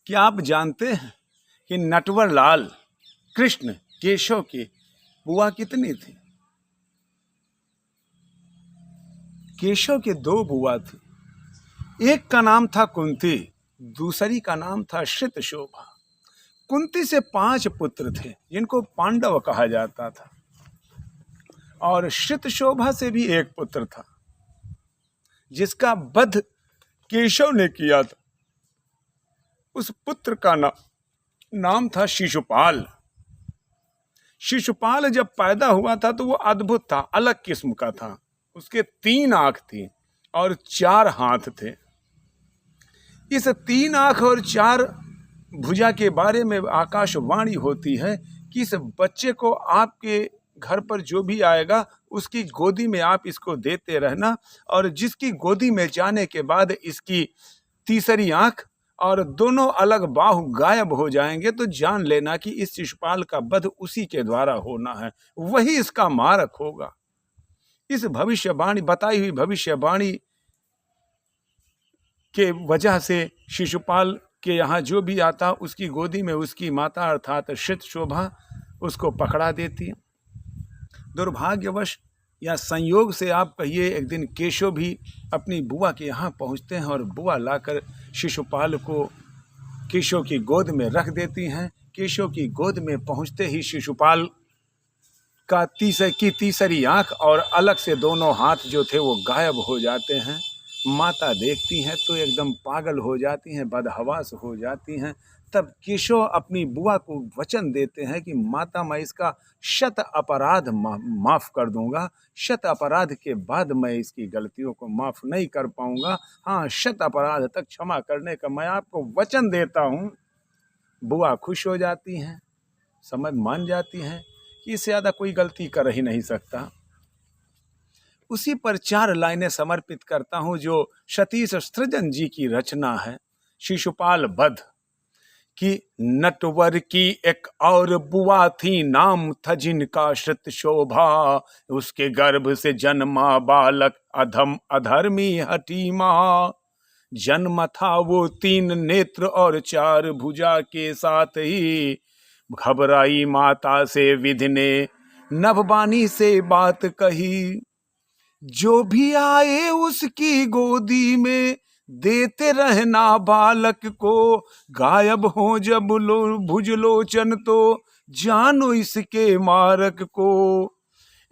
क्या आप जानते हैं कि नटवर लाल कृष्ण केशव की बुआ कितनी थी? केशव के दो बुआ थी। एक का नाम था कुंती, दूसरी का नाम था श्रितशोभा। कुंती से 5 पुत्र थे जिनको पांडव कहा जाता था, और श्रितशोभा से भी एक पुत्र था जिसका वध केशव ने किया था। उस पुत्र का नाम था शिशुपाल। शिशुपाल जब पैदा हुआ था तो वो अद्भुत था, अलग किस्म का था। उसके 3 आंख थी और 4 हाथ थे। इस 3 आंख और 4 भुजा के बारे में आकाशवाणी होती है कि इस बच्चे को आपके घर पर जो भी आएगा उसकी गोदी में आप इसको देते रहना, और जिसकी गोदी में जाने के बाद इसकी तीसरी आंख और दोनों अलग बाहु गायब हो जाएंगे तो जान लेना कि इस शिशुपाल का वध उसी के द्वारा होना है, वही इसका मारक होगा। इस भविष्यवाणी, बताई हुई भविष्यवाणी के वजह से शिशुपाल के यहाँ जो भी आता उसकी गोदी में उसकी माता अर्थात श्रितशोभा उसको पकड़ा देती है। दुर्भाग्यवश या संयोग से आप कहिए, एक दिन केशव भी अपनी बुआ के यहाँ पहुँचते हैं और बुआ लाकर शिशुपाल को केशव की गोद में रख देती हैं। केशव की गोद में पहुँचते ही शिशुपाल का तीसरी आंख और अलग से दोनों हाथ जो थे वो गायब हो जाते हैं। माता देखती हैं तो एकदम पागल हो जाती हैं, बदहवास हो जाती हैं। तब केशव अपनी बुआ को वचन देते हैं कि माता, मैं इसका 100 अपराध माफ़ कर दूंगा, 100 अपराध के बाद मैं इसकी गलतियों को माफ़ नहीं कर पाऊंगा। हाँ, 100 अपराध तक क्षमा करने का मैं आपको वचन देता हूँ। बुआ खुश हो जाती हैं, समझ मान जाती हैं कि इससे ज़्यादा कोई गलती कर ही नहीं सकता। उसी पर 4 लाइनें समर्पित करता हूँ जो सतीश सृजन जी की रचना है। शिशुपाल वध कि नटवर की एक और बुआ थी, नाम था जिनका श्रितशोभा। उसके गर्भ से जन्मा बालक अधर्मी हठीमा। जन्म था वो 3 नेत्र और 4 भुजा के साथ ही। घबराई माता से विधि ने नभबानी से बात कही। जो भी आए उसकी गोदी में देते रहना बालक को। गायब हो जब भुजलोचन तो जानो इसके मारक को।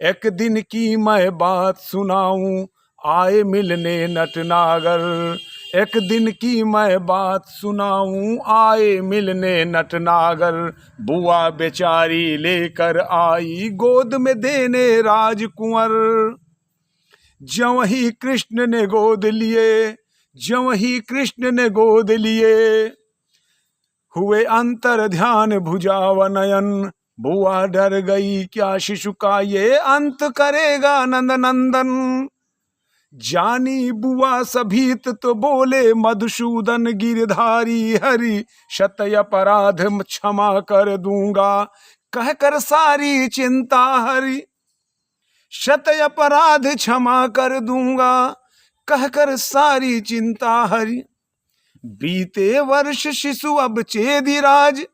एक दिन की मैं बात सुनाऊं, आए मिलने नटनागर। एक दिन की मैं बात सुनाऊं, आए मिलने नटनागर। बुआ बेचारी लेकर आई गोद में देने राजकुंवर। ज्यों ही कृष्ण ने गोद लिए, ज्यों ही कृष्ण ने गोद लिए, हुए अंतर ध्यान भुजाव नयन। बुआ डर गई, क्या शिशु का ये अंत करेगा नंद नंदन। जानी बुआ सभीत तो बोले मधुसूदन गिरधारी हरि। 100 अपराध क्षमा कर दूंगा, कहकर सारी चिंता हरि। 100 अपराध क्षमा कर दूंगा, कहकर सारी चिंता हरि। बीते वर्ष शिशु अब चेदिराज,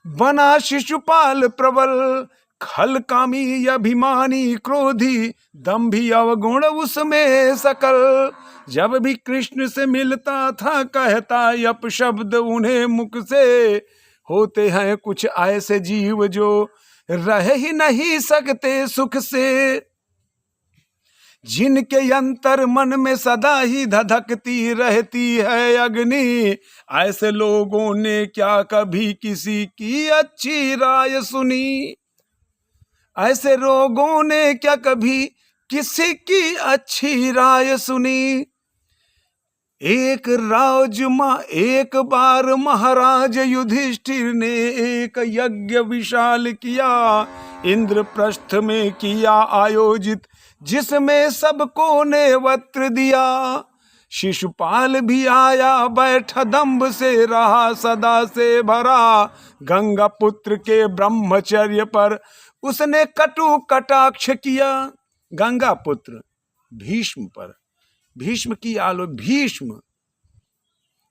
बना शिशुपाल प्रबल। खल कामी अभिमानी क्रोधी, दंभी अवगुण उसमें सकल। जब भी कृष्ण से मिलता था कहता अपशब्द उन्हें मुख से। होते हैं कुछ ऐसे जीव जो रह ही नहीं सकते सुख से। जिनके अंतर मन में सदा ही धधकती रहती है अग्नि। ऐसे लोगों ने क्या कभी किसी की अच्छी राय सुनी। ऐसे लोगों ने क्या कभी किसी की अच्छी राय सुनी। एक बार महाराज युधिष्ठिर ने एक यज्ञ विशाल किया। इंद्रप्रस्थ में किया आयोजित, जिसमें सबको ने वस्त्र दिया। शिशुपाल भी आया बैठा, दंभ से रहा सदा से भरा। गंगा पुत्र के ब्रह्मचर्य पर उसने कटु कटाक्ष किया। गंगा पुत्र भीष्म पर, भीष्म की भीष्म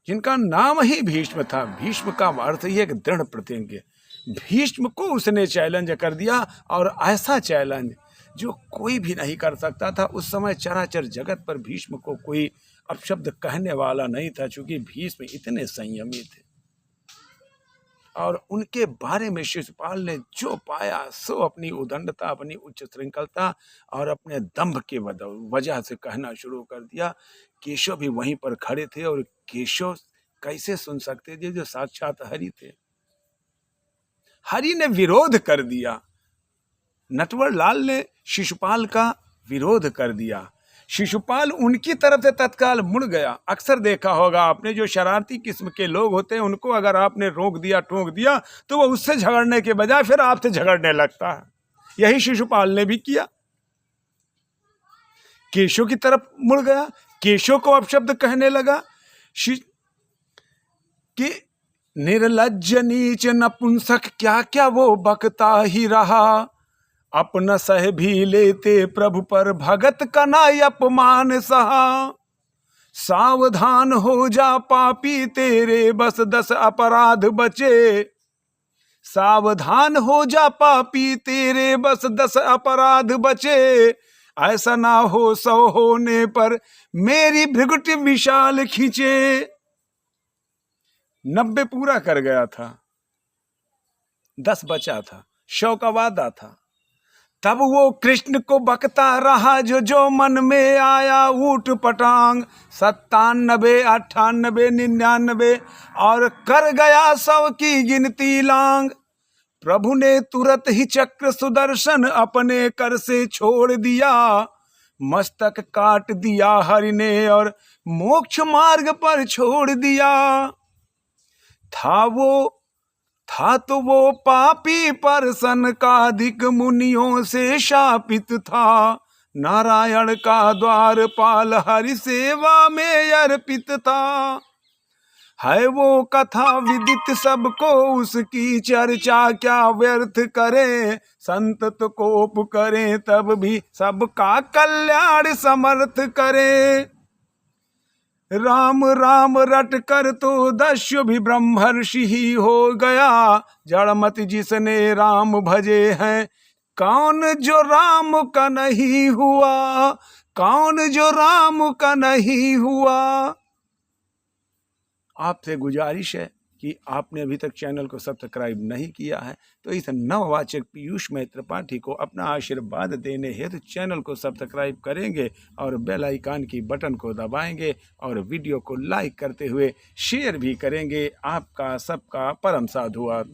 जिनका नाम ही भीष्म था। भीष्म का अर्थ ही एक दृढ़ प्रतिज्ञ। भीष्म को उसने चैलेंज कर दिया, और ऐसा चैलेंज जो कोई भी नहीं कर सकता था। उस समय चराचर जगत पर भीष्म को कोई अपशब्द कहने वाला नहीं था, क्योंकि भीष्म इतने संयमी थे। और उनके बारे में शिशुपाल ने जो पाया सो अपनी उदंडता, अपनी उच्च श्रृंखलता और अपने दंभ के वजह से कहना शुरू कर दिया। केशव भी वहीं पर खड़े थे, और केशव कैसे सुन सकते थे जो साक्षात हरि थे। हरि ने विरोध कर दिया। नटवर लाल ने शिशुपाल का विरोध कर दिया। शिशुपाल उनकी तरफ से तत्काल मुड़ गया। अक्सर देखा होगा आपने, जो शरारती किस्म के लोग होते हैं उनको अगर आपने रोक दिया, टोक दिया, तो वो उससे झगड़ने के बजाय फिर आपसे झगड़ने लगता है। यही शिशुपाल ने भी किया। केशव की तरफ मुड़ गया, केशव को अपशब्द कहने लगा कि निर्लज्ज नीच नपुंसक क्या क्या वो बकता ही रहा, अपना सह भी लेते प्रभु पर भगत का ना अपमान सहा, सावधान हो जा पापी तेरे बस 10 अपराध बचे, सावधान हो जा पापी तेरे बस 10 अपराध बचे, ऐसा ना हो 100 होने पर मेरी भृगुट विशाल खींचे। 90 पूरा कर गया था, 10 बचा था, 100 का वादा था। तब वो कृष्ण को बकता रहा जो जो मन में आया ऊट पटांग, 97, 98, 99 और कर गया 100 की गिनती लांग। प्रभु ने तुरंत ही चक्र सुदर्शन अपने कर से छोड़ दिया, मस्तक काट दिया हरि ने और मोक्ष मार्ग पर छोड़ दिया। था तो वो पापी पर सनकादिक मुनियों से शापित था, नारायण का द्वारपाल हरि सेवा में अर्पित था। है वो कथा विदित सबको, उसकी चर्चा क्या व्यर्थ करें, संतत कोप करें तब भी सबका कल्याण समर्थ करें। राम राम रट कर तो दस्यु भी ब्रह्मर्षि ही हो गया, जड़मत जिसने राम भजे हैं, कौन जो राम का नहीं हुआ, कौन जो राम का नहीं हुआ। आपसे गुजारिश है कि आपने अभी तक चैनल को सब्सक्राइब नहीं किया है तो इस नववाचक पीयूष मैत्र पाठी को अपना आशीर्वाद देने हेतु चैनल को सब्सक्राइब करेंगे और बेल आइकन की बटन को दबाएंगे और वीडियो को लाइक करते हुए शेयर भी करेंगे। आपका सबका परम साधुवाद।